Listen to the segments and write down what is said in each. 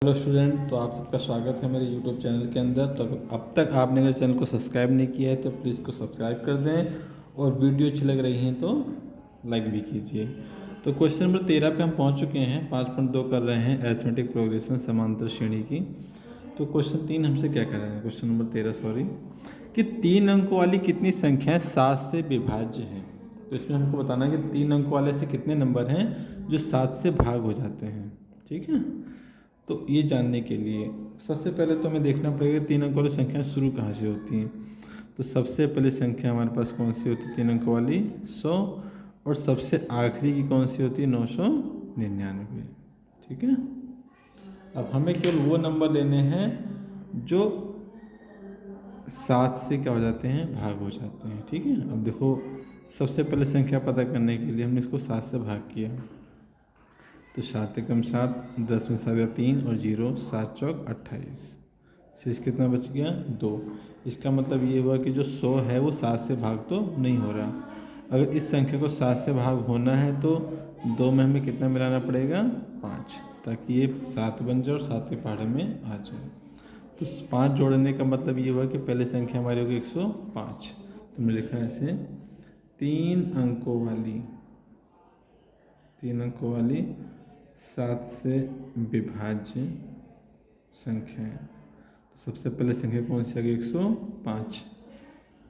Hello student, तो आप सबका स्वागत है मेरे यूट्यूब चैनल के अंदर। तो अब तक आपने मेरे चैनल को सब्सक्राइब नहीं किया है तो प्लीज़ को सब्सक्राइब कर दें, और वीडियो अच्छी लग रही है तो लाइक भी कीजिए। तो क्वेश्चन नंबर 13 पे हम पहुंच चुके हैं। 5.2 कर रहे हैं अरिथमेटिक प्रोग्रेशन समांतर श्रेणी की। तो क्वेश्चन 3 हमसे क्या कर रहे हैं, क्वेश्चन नंबर 13 सॉरी, कि 3 अंकों वाली कितनी संख्याएँ 7 से विभाज्य हैं। तो इसमें हमको बताना है कि 3 अंकों वाले ऐसे कितने नंबर हैं जो 7 से भाग हो जाते हैं। ठीक है, तो ये जानने के लिए सबसे पहले तो हमें देखना पड़ेगा 3 अंकों वाली संख्या शुरू कहाँ से होती हैं। तो सबसे पहली संख्या हमारे पास कौन सी होती है 3 अंकों वाली, 100, और सबसे आखिरी की कौन सी होती है 999। ठीक है, अब हमें केवल वो नंबर लेने हैं जो 7 से क्या हो जाते हैं, भाग हो जाते हैं। ठीक है, अब देखो सबसे पहले संख्या पता करने के लिए हमने इसको 7 से भाग किया, तो 7 एकम 7, 10 में 7 या 3 और 0, 7 चौक 28, शेष कितना बच गया 2। इसका मतलब ये हुआ कि जो 100 है वो 7 से भाग तो नहीं हो रहा। अगर इस संख्या को 7 से भाग होना है तो 2 में हमें कितना मिलाना पड़ेगा 5, ताकि ये 7 बन जाए और 7 के पहाड़े में आ जाए। तो 5 जोड़ने का मतलब ये हुआ कि पहले संख्या हमारी होगी 105। तो मैंने लिखा है ऐसे 3 अंकों वाली 7 से विभाज्य संख्या है। तो सबसे पहले संख्या कौन सी आ गई 105।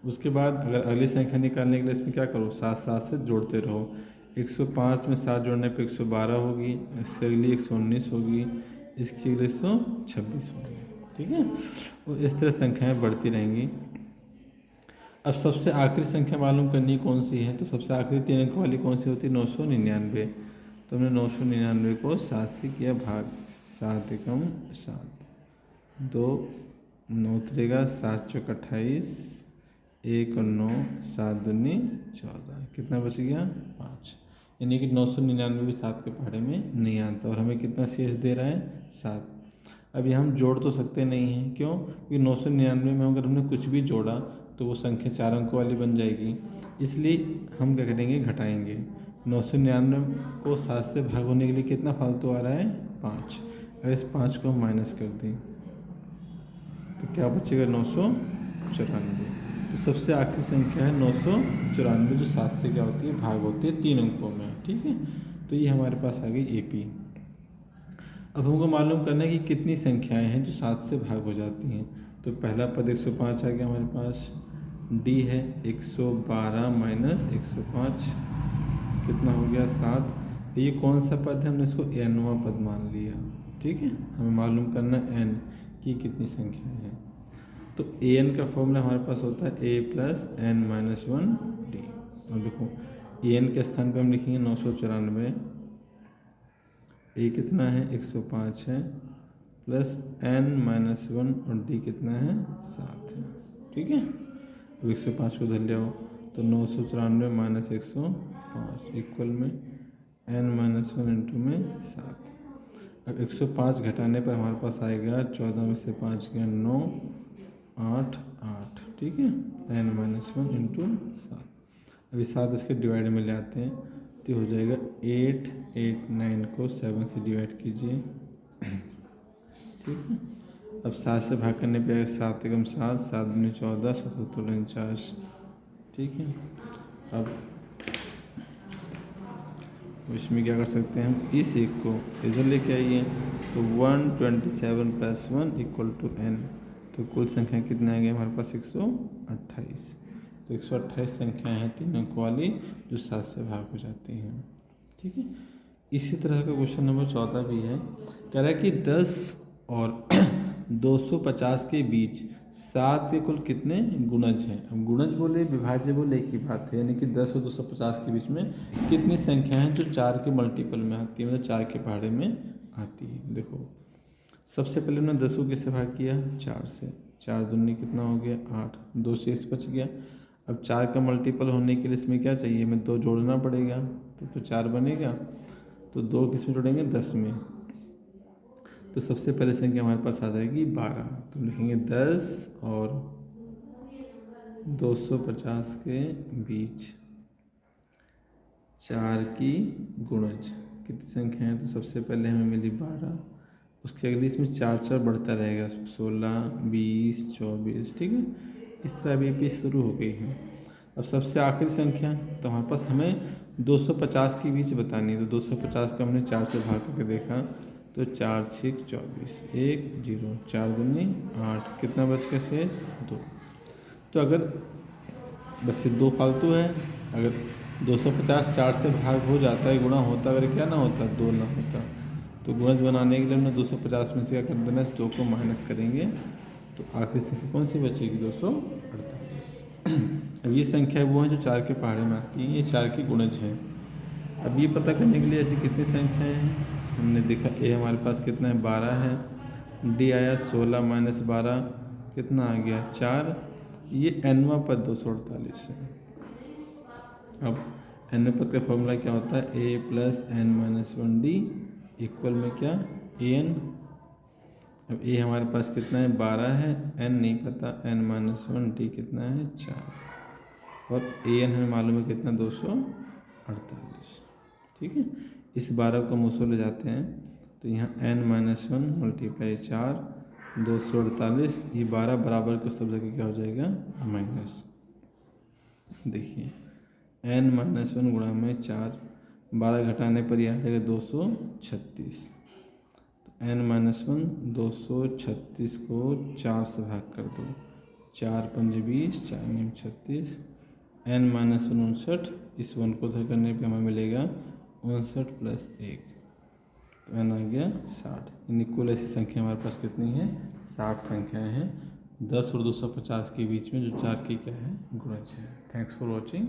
उसके बाद अगर अगली संख्या निकालने के लिए इसमें क्या करो, 7 7 से जोड़ते रहो। 105 में 7 जोड़ने पे 112 होगी, इससे अगली 119 होगी, इसकी अगली 126 होगी। ठीक है, और इस तरह संख्याएँ बढ़ती रहेंगी। अब सबसे आखिरी संख्या मालूम करनी कौन सी है, तो सबसे आखिरी 3 अंक वाली कौन सी होती है 999। तो हमने 999 को 7 से किया भाग, 7 एकम 7, 2 9 त्रेगा 7 चौक 28, 1 और 9, 7 दूनी 14, कितना बच गया 5। यानी कि 999 भी 7 के पहाड़े में नहीं आता, और हमें कितना शेष दे रहा है 7। अब ये हम जोड़ तो सकते नहीं हैं, क्यों, क्योंकि 999 में अगर हमने कुछ भी जोड़ा तो वो संख्या 4 अंकों वाली बन जाएगी। इसलिए हम क्या करेंगे, घटाएंगे। 999 को 7 से भाग होने के लिए कितना फालतू आ रहा है 5। अगर इस 5 को हम माइनस कर दें तो क्या बचेगा 994। तो सबसे आखिरी संख्या है 994, जो 7 से क्या होती है, भाग होती है 3 अंकों में। ठीक है, तो ये हमारे पास आ गई AP। अब हमको मालूम करना है कि कितनी संख्याएं हैं जो 7 से भाग हो जाती हैं। तो पहला पद 105 आ गया हमारे पास, D है 112 माइनस 105, कितना हो गया 7। ये कौन सा पद है, हमने इसको nवां पद मान लिया। ठीक है, हमें मालूम करना n की कितनी संख्या है। तो an का फॉर्मूला हमारे पास होता है a plus n minus 1D। और देखो an के स्थान पे हम लिखेंगे 994, a कितना है 105 है, प्लस n माइनस 1 और d कितना है 7 है। ठीक है, अब 105 को धर लिया हो तो 994 माइनस 105 इक्वल में n माइनस 1 इंटू में 7। अब 105 घटाने पर हमारे पास आएगा 14 में से 5 गया 9, 8 8। ठीक है, n माइनस 1 इंटू 7। अभी 7 इसके डिवाइड में ले आते हैं तो हो जाएगा 8 8 9 को 7 से डिवाइड कीजिए। ठीक है, अब 7 से भाग करने पे 7 एकम 7, 7 दूनी 14, 7 49। ठीक है, अब इसमें क्या कर सकते हैं हम, इस एक को इधर लेके आइए तो 127 प्लस 1 इक्वल टू n। तो कुल संख्या कितना आ गया हमारे पास 128। तो 128 संख्याएँ हैं 3 अंकों वाली जो 7 से भाग हो जाती हैं। ठीक है, इसी तरह का क्वेश्चन नंबर 14 भी है। कह रहा है कि 10 और 250 के बीच 7 के कुल कितने गुणज हैं। अब गुणज बोले विभाज्य बोले एक ही बात है, यानी कि 10 और 250 के बीच में कितनी संख्या है जो 4 के मल्टीपल में आती है, मतलब 4 के पहाड़े में आती है। देखो सबसे पहले हमने 10 को किससे भाग किया 4 से, 4 दूनी कितना हो गया 8, 2 शेष बच गया। अब 4 का मल्टीपल होने के लिए इसमें क्या चाहिए, हमें 2 जोड़ना पड़ेगा, तो 4 बनेगा। तो 2 किस में जोड़ेंगे 10 में। तो सबसे पहले संख्या हमारे पास आ जाएगी 12। तो लिखेंगे 10 और 250 के बीच 4 की गुणज कितनी संख्या है। तो सबसे पहले हमें मिली 12, उसके अगली इसमें 4 4 बढ़ता रहेगा, 16 20 24, ठीक है। इस तरह बीपी शुरू हो गई है। अब सबसे आखिरी संख्या, तो हमारे पास हमें 250 के बीच बतानी है। तो 250 का हमने 4 से भाग करके देखा, तो 4 6 24, 1 0, 4 दूनी 8, कितना बच गया शेष 2। तो अगर बस ये 2 फालतू है, अगर 250 4 से भाग हो जाता है, गुणा होता, अगर क्या ना होता 2 ना होता, तो गुणज बनाने के लिए हमने 250 में से क्या कर देना है, 2 को माइनस करेंगे, तो आखिरी संख्या कौन सी बचेगी, 248। अब ये संख्या वो है जो 4 के पहाड़े में आती है, ये 4 की गुणज है। अब ये पता करने के लिए ऐसी कितनी संख्याएं हैं, हमने देखा ए हमारे पास कितना है, 12 है। डी आया 16 माइनस 12, कितना आ गया 4। ये एनवा पद 248 है। अब एन पद का फॉर्मूला क्या होता है, A plus N minus 1 D equal में क्या, ए एन। अब ए हमारे पास कितना है, 12 है, एन नहीं पता, एन माइनस 1 डी कितना है 4, और ए एन हमें मालूम है कितना 248, ठीक है। इस 12 को मुझसे ले जाते हैं, तो यहाँ एन माइनस 1 मल्टीप्लाई 4 248, ये 12 बराबर को सब जगह क्या हो जाएगा, माइनस। देखिए एन माइनस 1 गुणा में 4, 12 घटाने पर यह आ जाएगा 236। तो एन माइनस 1 236 को 4 से भाग कर दो, 4 पंज 20, 4 नीम 36, एन माइनस 59, इस 1 को उधर करने पे हमें मिलेगा 59 प्लस 1, तो एन आ गया 60। यानी कुल ऐसी संख्या हमारे पास कितनी है, 60 संख्याएं हैं। 10 और 250 के बीच में जो 4 की क्या है, गुणज है। Thanks for watching.